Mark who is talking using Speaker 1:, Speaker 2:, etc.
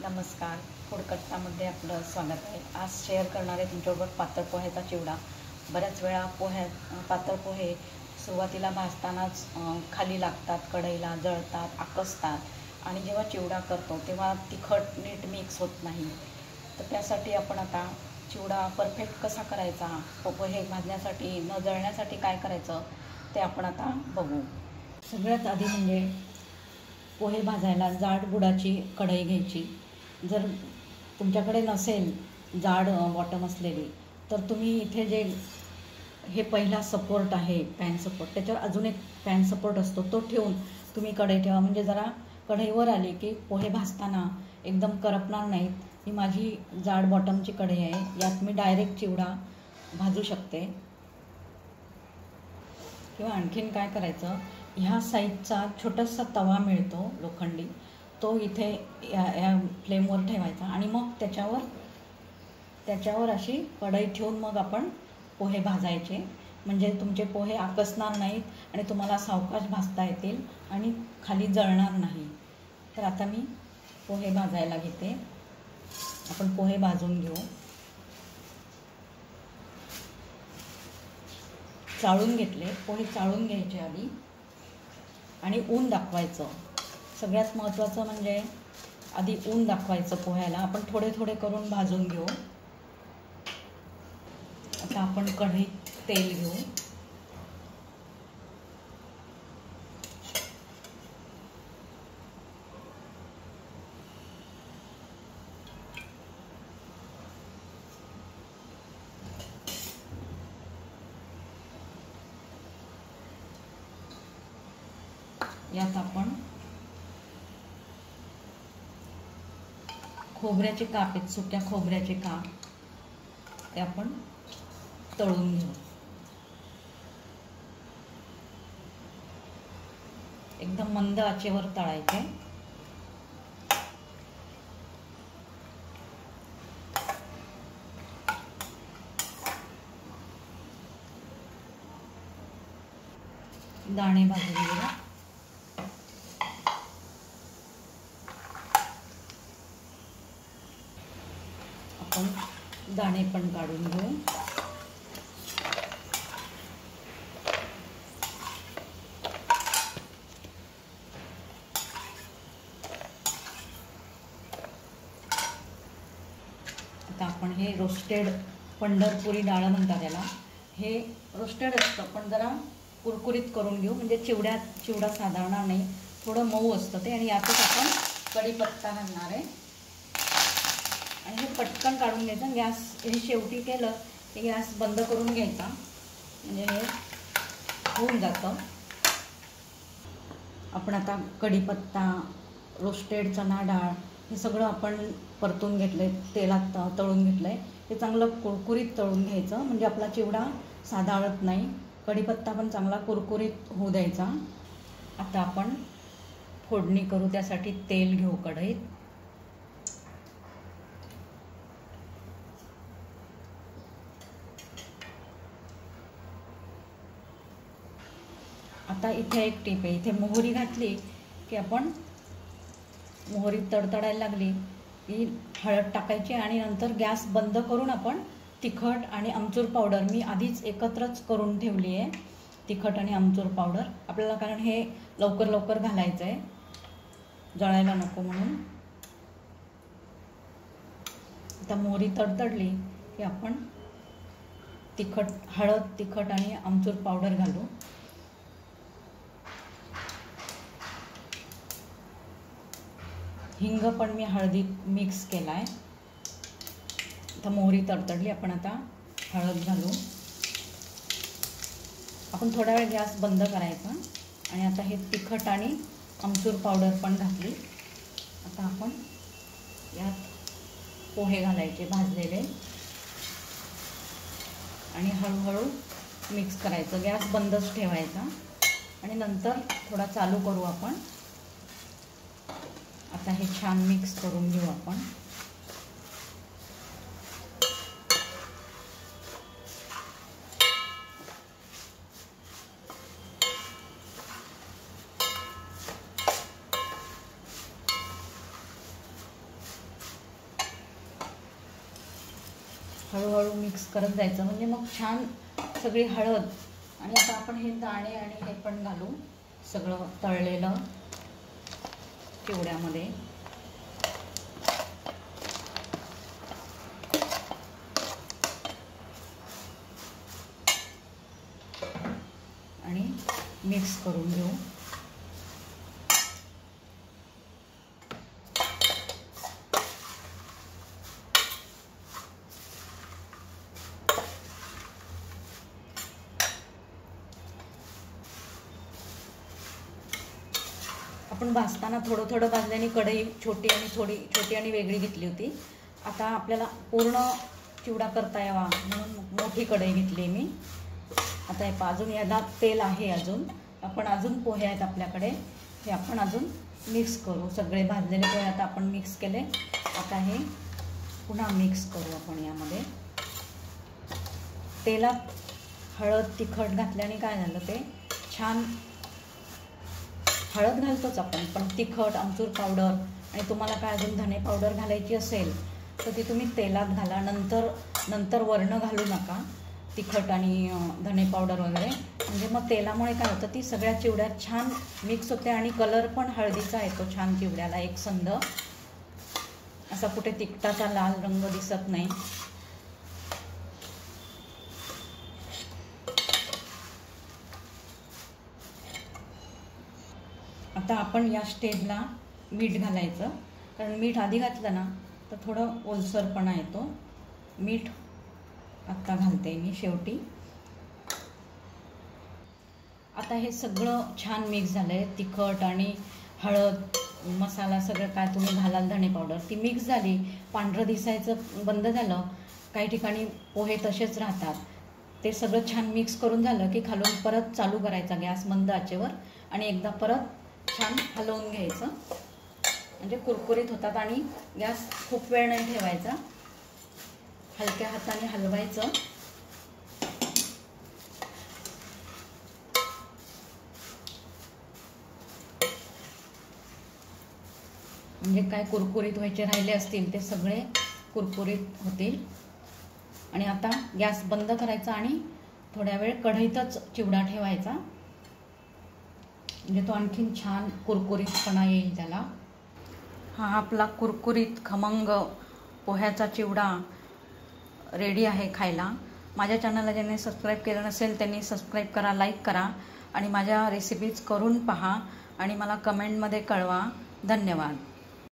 Speaker 1: नमस्कार, फूडकट्टामध्ये आपलं स्वागत आहे। आज शेअर करणार आहे तुमच्याबरोबर पातळ पोह्याचा चिवडा। बऱ्याच वेळा पातळ पोहे सुरुवातीला भाजतानाच खाली लागतात, कढईला जळतात, आकसतात आणि जेव्हा चिवडा करतो तेव्हा तिखट नीट मिक्स होत नाही। तर त्यासाठी आपण आता चिवडा परफेक्ट कसा करायचा, पोहे भाजण्यासाठी न जळण्यासाठी काय करायचं ते आपण आता बघू। सगळ्यात आधी म्हणजे पोहे भाजायला जाड बुडाची कढई घ्यायची। जर तुमच्याकडे नसेल जाड बॉटम असलेली तर तुम्ही इथे जे हे पहिला सपोर्ट आहे पॅन सपोर्ट, त्याच्यावर अजून एक पॅन सपोर्ट असतो, तो ठेवून तुम्ही कढई ठेवा। म्हणजे जरा कढईवर आली की पोहे भाजताना एकदम करपणार नाहीत। ही माझी जाड बॉटमची कढई आहे, यात मी डायरेक्ट चिवडा भाजू शकते। किंवा आणखीन काय करायचं, ह्या साईजचा छोटासा तवा मिळतो लोखंडी, तो इथे या फ्लेमवर ठेवायचा आणि मग त्याच्यावर अशी कढई ठेवून मग आपण पोहे भाजायचे। म्हणजे तुमचे पोहे आकसणार नाहीत आणि तुम्हाला सावकाश भाजता येतील आणि खाली जळणार नाही। तर आता मी पोहे भाजायला घेते। आपण पोहे भाजून घेऊ। चाळून घेतले पोहे, चाळून घ्यायचे आधी आणि ऊन दाखवायचं। सगळ्यात महत्त्वाचं म्हणजे आधी ऊन दाखवायचं पोह्याला। आपण थोडे थोडे करून भाजून घेऊ। आता आपण कढईत तेल घेऊ। यात आपण खोबऱ्याचे काप आहेत, सुक्या खोबऱ्याचे काप, ते आपण तळून घेऊ। एकदम मंद आचेवर तळायचे। दाणे भाजून घेऊ। आपण दाणे पण काढून घेऊ। आता आपण हे रोस्टेड पंढरपुरी डाळ म्हणतात याला, हे रोस्टेड असतं पण जरा कुरकुरीत करून घेऊ, म्हणजे चिवडा साधारणार नाही, थोडं मऊ असतं ते। आणि यातच आपण कढीपत्ता घालणार आहे आणि हे पटकन काढून घ्यायचं। गॅस हे शेवटी केलं की गॅस बंद करून घ्यायचा, म्हणजे हे होऊन जातं। आपण आता कढीपत्ता, रोस्टेड चणा डाळ हे सगळं आपण परतून घेतलंय, तेलात तळून घेतलंय। हे चांगलं कुरकुरीत तळून घ्यायचं, म्हणजे आपला चिवडा साधारत नाही। कढीपत्ता पण चांगला कुरकुरीत होऊ द्यायचा। आता आपण फोडणी करू, त्यासाठी तेल घेऊ कढईत। आता इथे एक टीप आहे, इथे मोहरी घातली की आपण मोहरी तडतडायला लागली की हळद टाकायची आणि नंतर गॅस बंद करून आपण तिखट आणि आमचूर पावडर, मी आधीच एकत्रच करून ठेवली आहे तिखट आणि आमचूर पावडर आपल्याला, कारण हे लवकर लवकर घालायचं आहे, जळायला नको म्हणून। आता मोहरी तडतडली की आपण हळद, तिखट आणि आमचूर पावडर घालू। हिंग पण मी हळदीत मिक्स केला आहे। आता मोहरी तडतडली, आपण आता हळद घालू। आपण थोडा वेळ गॅस बंद करायचा आणि आता हे तिखट आणि आमचूर पावडर पण घातली। आता आपण यात पोहे घालायचे भाजलेले आणि हळूहळू मिक्स करायचं। गॅस बंदच ठेवायचा आणि नंतर थोडा चालू करू आपण। आता हे छान मिक्स करून घेऊ आपण। हळूहळू मिक्स करत जायचं, म्हणजे मग छान सगळी हळद. आणि आता आपण हे दाणे आणि हे पण घालू, सगळं तळलेलं चिवड्यामध्ये. आणि मिक्स करून घेऊ. आपण भाजताना थोडं थोडं भाजल्याने कढई छोटी आणि वेगळी घेतली होती. आता आपल्याला पूर्ण चिवडा करता यावा म्हणून मोठी कढई घेतली मी. आता हे अजून याला तेल आहे, आपण अजून पोहे आहेत आपल्याकडे, हे आपण अजून मिक्स करू. सगळे भाजलेले पोहे आता आपण मिक्स केले. आता हे पुन्हा मिक्स करू आपण यामध्ये. तेलात हळद तिखट घातल्याने काय झालं, ते छान, हळद घालतोच आपण, पण तिखट, आमचूर पावडर आणि तुम्हाला काय अजून धने पावडर घालायची असेल तर ती तुम्ही तेलात घाला. नंतर वर्ण घालू नका तिखट आणि धने पावडर वगैरे, म्हणजे मग तेलामुळे काय होतं, ती सगळ्या चिवड्यात छान मिक्स होते आणि कलर पण हळदीचा येतो छान चिवड्याला एकसंध. असा कुठे तिखटाचा लाल रंग दिसत नाही. आता आपण या स्टेजला मीठ घालायचं, कारण मीठ आधी घातलं ना तर थोडं ओलसरपणा येतो. मीठ आत्ता घालते मी शेवटी. आता हे सगळं छान मिक्स झालं आहे. तिखट आणि हळद, मसाला सगळं काय तुम्ही घालाल, धणे पावडर, ती मिक्स झाली. पांढरं दिसायचं बंद झालं. काही ठिकाणी पोहे तसेच राहतात. ते सगळं छान मिक्स करून झालं की खालून परत चालू करायचा गॅस मंद आचेवर आणि एकदा परत छान हलवून घ्यायचं, म्हणजे कुरकुरीत होतात. आणि गॅस खूप वेळ नाही ठेवायचा, हलक्या हाताने हलवायचं. म्हणजे काय कुरकुरीत व्हायचे राहिले असतील ते सगळे कुरकुरीत होतील. आणि आता गॅस बंद करायचा आणि थोड्या वेळ कढईतच चिवडा ठेवायचा, म्हणजे तो आणखीन छान कुरकुरीतपणा येईल त्याला. हा आपला कुरकुरीत खमंग पोह्याचा चिवडा रेडी आहे खायला. माझ्या चॅनलला ज्यांनी सबस्क्राईब केलं नसेल त्यांनी सबस्क्राईब करा, लाईक करा आणि माझ्या रेसिपीज करून पहा आणि मला कमेंटमध्ये कळवा. धन्यवाद.